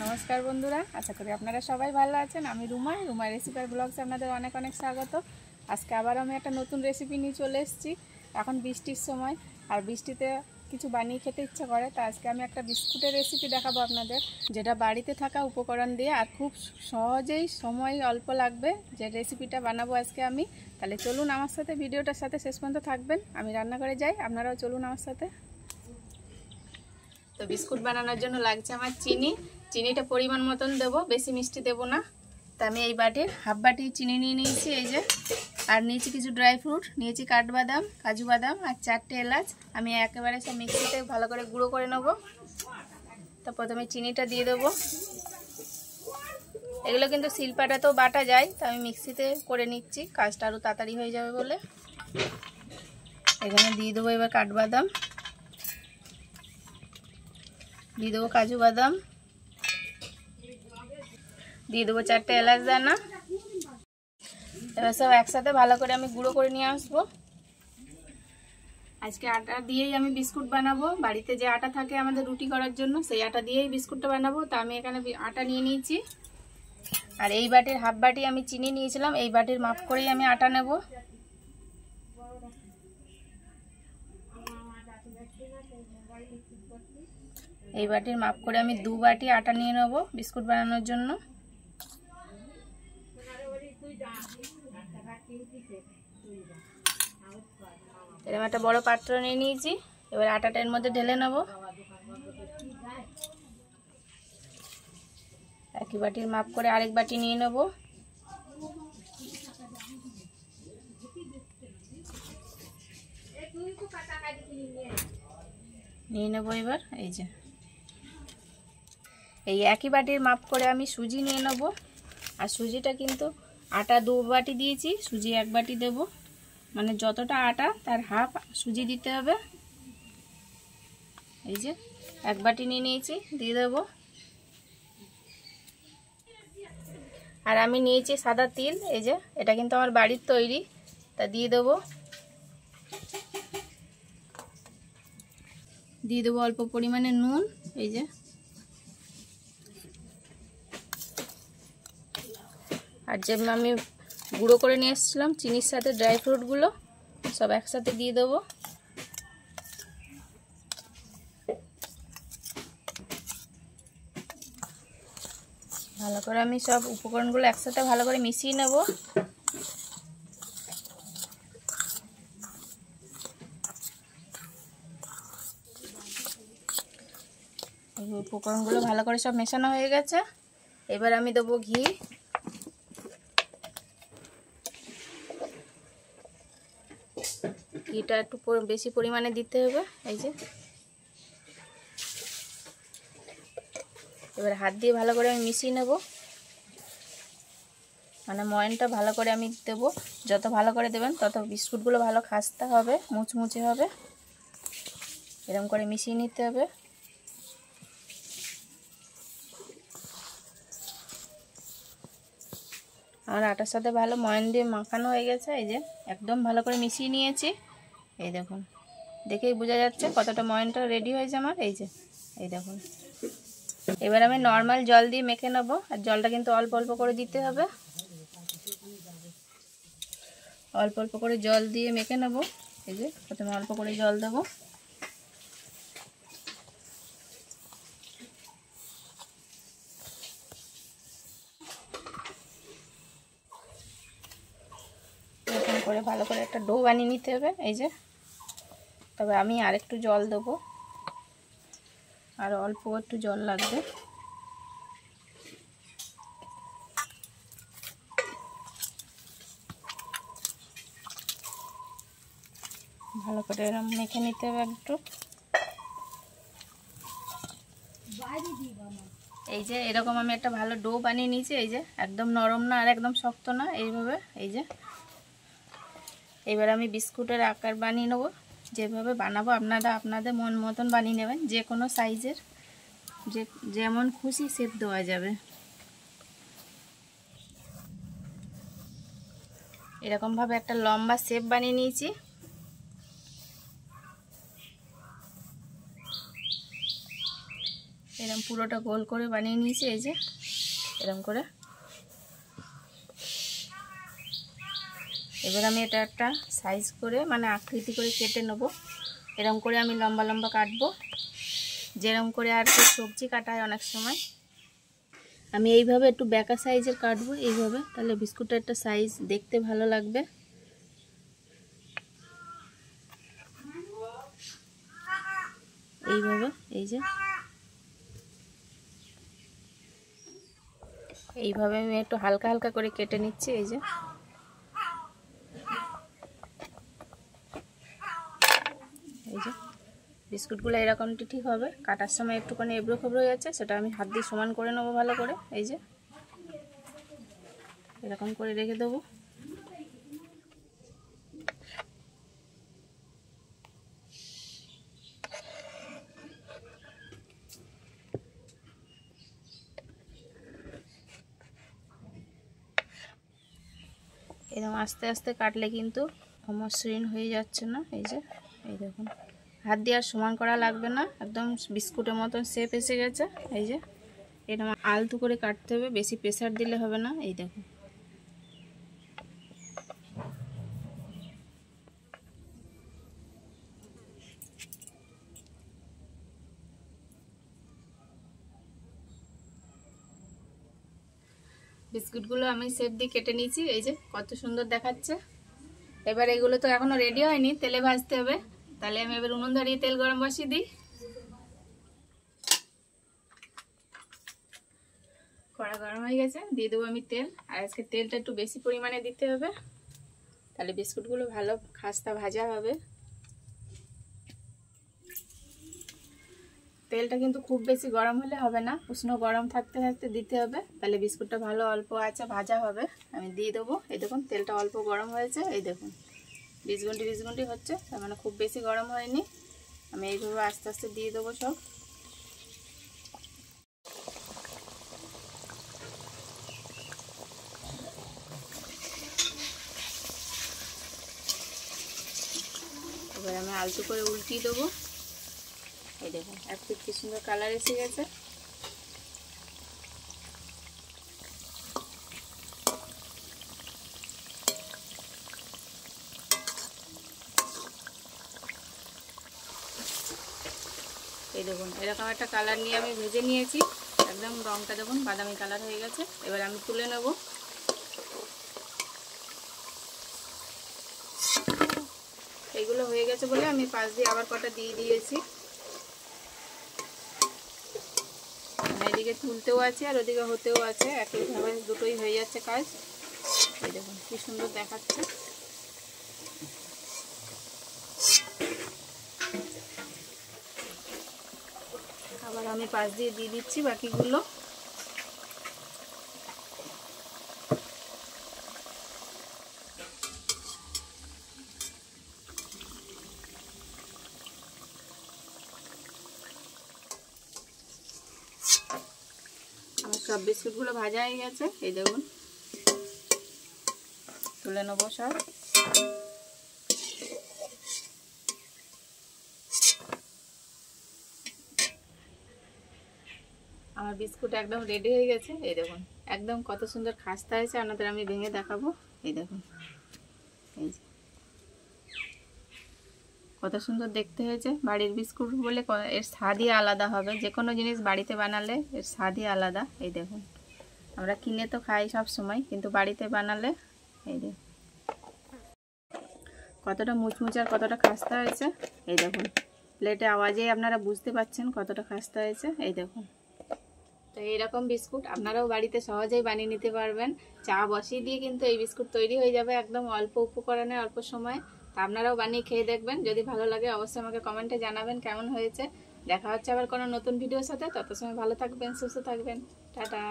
নমস্কার বন্ধুরা, আশা করি আপনারা সবাই ভালো আছেন। আমি রুমা রেসিপি আর ব্লগসে আপনাদের অনেক অনেক স্বাগত। আজকে আবার আমি একটা নতুন রেসিপি নিয়ে চলে এসেছি। এখন বৃষ্টির সময়, আর বৃষ্টিতে কিছু বানিয়ে খেতে ইচ্ছা করে, তো আজকে আমি একটা বিস্কুটের রেসিপি দেখাবো আপনাদের, যেটা বাড়িতে থাকা উপকরণ দিয়ে আর খুব সহজেই সময় অল্প লাগবে যে রেসিপিটা বানাবো আজকে আমি। তাহলে চলুন আমার সাথে, ভিডিওটার সাথে শেষ পর্যন্ত থাকবেন। আমি রান্না করে যাই, আপনারাও চলুন আমার সাথে। তো বিস্কুট বানানোর জন্য লাগছে আমার চিনিটা পরিমাণ মতন দেবো, বেশি মিষ্টি দেবো না। তো আমি এই বাটির হাফ বাটি চিনি নিয়ে নিয়েছি, এই যে। আর নিয়েছি কিছু ড্রাই ফ্রুট, নিয়েছি কাঠবাদাম, কাজু বাদাম আর 4টে এলাচ। আমি একেবারে সব মিক্সিতে ভালো করে গুঁড়ো করে নেবো। তো প্রথমে চিনিটা দিয়ে দেবো। এগুলো কিন্তু শিলপাটাতেও বাটা যায়, তো আমি মিক্সিতে করে নিচ্ছি, কাজটা আরও তাড়াতাড়ি হয়ে যাবে বলে। এখানে দিয়ে দেবো এবার কাঠবাদাম, দিয়ে দেবো কাজু বাদাম, দিয়ে দেবো 4টে এলাচ দানা। এবার সব একসাথে ভালো করে আমি গুঁড়ো করে নিয়ে আসবো। আজকে আটা দিয়েই আমি বিস্কুট বানাবো। বাড়িতে যে আটা থাকে আমাদের রুটি করার জন্য, সেই আটা দিয়েই বিস্কুটটা বানাবো। তো আমি এখানে আটা নিয়ে নিয়েছি। আর এই বাটির হাফ বাটি আমি চিনি নিয়েছিলাম, এই বাটির মাপ করেই আমি আটা নেব। এই বাটির মাপ করে আমি 2 বাটি আটা নিয়ে নেব বিস্কুট বানানোর জন্য। এরকম একটা বড় পাত্র নিয়ে নিয়েছি। এবার আটাটা এর মধ্যে ঢেলে নেব। একই বাটির মাপ করে আরেক বাটি নিয়ে নেব। নিয়ে নেব এবার, এই যে এই একই বাটির মাপ করে আমি সুজি নিয়ে নেব। আর সুজিটা কিন্তু আটা 2 বাটি দিয়েছি, সুজি 1 বাটি দেব। মানে যতটা আটা তার হাফ সুজি দিতে হবে। এই যে 1 বাটি নিয়ে নিয়েছি, দিয়ে দেব। আর আমি নিয়েছি সাদা তিল, এই যে এটা কিন্তু আমার বাড়ির তৈরি, তা দিয়ে দেব। দিয়ে দেবো অল্প পরিমাণে নুন, এই যে। আর যে আমি গুঁড়ো করে নিয়ে এসেছিলাম চিনির সাথে ড্রাই ফ্রুটগুলো সব একসাথে দিয়ে দেবো। ভালো করে আমি সব উপকরণগুলো একসাথে ভালো করে মিশিয়ে নেব। উপকরণগুলো ভালো করে সব মেশানো হয়ে গেছে। এবার আমি দেবো ঘি। ঘিটা একটু বেশি পরিমাণে দিতে হবে, এই যে। এবার হাত দিয়ে ভালো করে আমি মিশিয়ে নেব। মানে ময়নটা ভালো করে আমি দেব। যত ভালো করে দেবেন তত বিস্কুটগুলো ভালো খাস্তা হবে, মুচমুচে হবে। এরকম করে মিশিয়ে নিতে হবে। আমার আটার সাথে ভালো ময়ন দিয়ে মাখানো হয়ে গেছে, এই যে একদম ভালো করে মিশিয়ে নিয়েছি। এই দেখুন, দেখেই বোঝা যাচ্ছে কতটা ময়নটা রেডি হয়েছে আমার, এই যে এই দেখুন। এবার আমি নর্মাল জল দিয়ে মেখে নেব। আর জলটা কিন্তু অল্প অল্প করে দিতে হবে। অল্প অল্প করে জল দিয়ে মেখে নেব। এই যে প্রথমে অল্প করে জল দেবো। এরকম করে ভালো করে একটা ডো বানিয়ে নিতে হবে, এই যে। তবে আমি আরেকটু জল দেবো, আর অল্প একটু জল লাগবে। ভালো করে এরকম মেখে নিতে হবে একটু। এই যে এরকম আমি একটা ভালো ডো বানিয়ে নিয়েছি, এই যে একদম নরম না আর একদম শক্ত না, এইভাবে, এই যে। এবার আমি বিস্কুটের আকার বানিয়ে নেব। যেভাবে বানাবো আপনারা আপনাদের মন মতন বানিয়ে নেবেন, যে কোনো সাইজের, যেমন খুশি শেপ দেওয়া যাবে। এরকমভাবে একটা লম্বা শেপ বানিয়ে নিয়েছি। এরকম পুরোটা গোল করে বানিয়ে নিয়েছি, এই যে এরকম করে। এবার আমি এটা একটা সাইজ করে মানে আকৃতি করে কেটে নেব। এরকম করে আমি লম্বা লম্বা কাটবো, যেরকম করে আর কি সবজি কাটা হয় অনেক সময়। আমি এইভাবে একটু বেঁকা সাইজের কাটবো এইভাবে, তাহলে বিস্কুটটা একটা সাইজ দেখতে ভালো লাগবে। এইভাবে এই যে এইভাবে আমি একটু হালকা হালকা করে কেটে নিচ্ছি। এই যে বিস্কুটগুলো এরকমটি ঠিক হবে। কাটার সময় একটুখানি এবড়ো খেবড়ো হয়ে যাচ্ছে, সেটা আমি হাত দিয়ে সমান করে নেবো ভালো করে। এই যে এরকম করে রেখে দেবো। এরকম আস্তে আস্তে কাটলে কিন্তু অমসৃণ হয়ে যাচ্ছে না। এই যে এই দেখুন, হাত দিয়ে আর সমান করা লাগবে না, একদম বিস্কুটের মতন শেপ এসে গেছে। এই যে এরকম আলতু করে কাটতে হবে, বেশি প্রেসার দিলে হবে না। এই দেখুন, বিস্কুটগুলো আমি শেপ দিয়ে কেটে নিয়েছি। এই যে কত সুন্দর দেখাচ্ছে। এবার এগুলো তো এখনো রেডি হয়নি, তেলে ভাজতে হবে। তাহলে আমি এবার উনুন ধরিয়ে তেল গরম বসিয়ে দিই। কড়া গরম হয়ে গেছে, দিয়ে দেবো আমি তেল। আর আজকে তেলটা একটু বেশি পরিমাণে দিতে হবে, তাহলে বিস্কুটগুলো ভালো খাস্তা ভাজা হবে। তেলটা কিন্তু খুব বেশি গরম হলে হবে না, উষ্ণ গরম থাকতে থাকতে দিতে হবে, তাহলে বিস্কুটটা ভালো অল্প আছে ভাজা হবে। আমি দিয়ে দেবো। এই দেখুন তেলটা অল্প গরম হয়েছে, এই দেখুন বিস্গুন্টি হচ্ছে, তার মানে খুব বেশি গরম হয়নি। আমি এইভাবে আস্তে আস্তে দিয়ে দেবো সব। এবার আমি আলতু করে উল্টিয়ে দেবো। এই দেখুন এক পিঠ কি সুন্দর কালার এসে গেছে। এই দেখুন এরকম একটা কালার নিয়ে আমি ভেজে নিয়েছি, একদম রংটা দেখুন বাদামি কালার হয়ে গেছে। এবার আমি তুলে নেব। এইগুলো হয়ে গেছে বলে আমি পাশ দিয়ে আবার কটা দিয়ে দিয়েছি। এদিকে তুলতেও আছে আর ওদিকে হতেও আছে, একইভাবে দুটোই হয়ে যাচ্ছে কাজ। এই দেখুন কি সুন্দর দেখাচ্ছে। আবার আমি পাশ দিয়ে দিয়ে দিচ্ছি বাকিগুলো। আমার সব বিস্কুটগুলো ভাজা হয়ে গেছে। এই দেখুন তুলে নেবো সব। আমার বিস্কুট একদম রেডি হয়ে গেছে। এই দেখুন একদম কত সুন্দর খাস্তা হয়েছে, আপনাদের আমি ভেঙে দেখাবো। এই দেখুন এই যে কত সুন্দর দেখতে হয়েছে। বাড়ির বিস্কুট বলে এর স্বাদই আলাদা হবে, যে কোনো জিনিস বাড়িতে বানালে এর স্বাদই আলাদা। এই দেখুন আমরা কিনে তো খাই সব সময়, কিন্তু বাড়িতে বানালে এই যে কতটা মুচমুচে আর কতটা খাস্তা হয়েছে। এই দেখুন প্লেটে আওয়াজেই আপনারা বুঝতে পারছেন কতটা খাস্তা হয়েছে। এই দেখুন, তো এইরকম বিস্কুট আপনারাও বাড়িতে সহজেই বানিয়ে নিতে পারবেন। চা বসিয়ে দিয়ে কিন্তু এই বিস্কুট তৈরি হয়ে যাবে একদম অল্প উপকরণে অল্প সময়। তা আপনারাও বানিয়ে খেয়ে দেখবেন, যদি ভালো লাগে অবশ্যই আমাকে কমেন্টে জানাবেন কেমন হয়েছে। দেখা হচ্ছে আবার কোনো নতুন ভিডিওর সাথে, তত সময় ভালো থাকবেন, সুস্থ থাকবেন। টাটা।